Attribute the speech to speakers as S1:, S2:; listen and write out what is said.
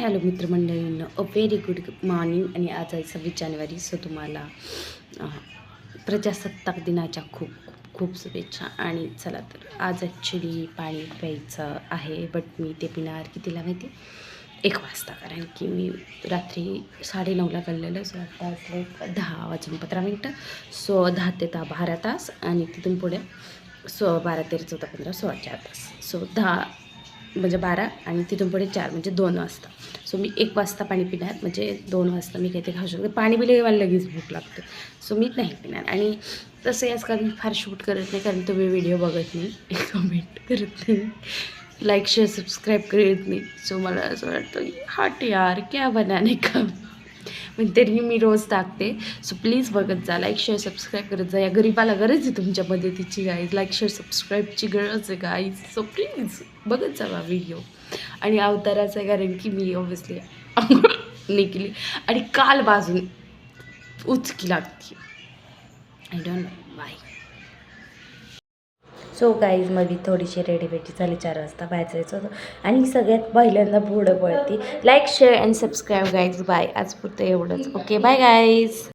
S1: Hello मित्रमंडळींनो, a very good morning. आणि आज आहे 26 जानेवारी. सो तुम्हाला प्रजासत्ताक दिनाच्या खूप खूप खूप शुभेच्छा. आणि चला तर आज ॲक्च्युली पाणी प्यायचं आहे, बट मी ते पिणार कितीला माहिती, 1 वाजता. कारण की मी रात्री 9:30ला काढलेलं. सो आता असले 10:15. सो 10 ते 12 तास, आणि तिथून पुढे 12, 13, 14, 15, 16, 4 तास. सो 10 म्हणजे 12, आणि तिथून पुढे 4 म्हणजे 2 वाजता. सो मी 1 वाजता पाणी पिणार, म्हणजे 2 वाजता मी काहीतरी खाऊ शकते. पाणी पिले मला लगेच भूक लागते. सो मी नाही पिणार. आणि तसंही आजकाल मी फार शूट करत नाही, कारण तुम्ही व्हिडिओ बघत नाही, कमेंट करत नाही, लाईक शेअर सबस्क्राईब करत नाही. सो मला असं वाटतं की हट यार क्या बनाने का, पण तरी मी रोज टाकते. सो प्लीज बघत जा, लाईक शेअर सबस्क्राईब करत जा. या गरीबाला गरज आहे तुमच्या मदतीची गाईज, लाईक शेअर सबस्क्राईबची गरज आहे गाईज. सो प्लीज बघत जावा व्हिडिओ. आणि अवताराचं आहे, कारण की मी ऑब्व्हियसली आंघोळ नाही केली आणि काल बाजून उचकी लागते. I don't know bye. So guys मग मी थोडीशी रेडीमेडी झाली, 4 वाजता बाहेर जायचं होतं, आणि सगळ्यात पहिल्यांदा पुढं पळते. Like share and subscribe guys. Bye. आज पुरतं एवढंच. Okay bye guys.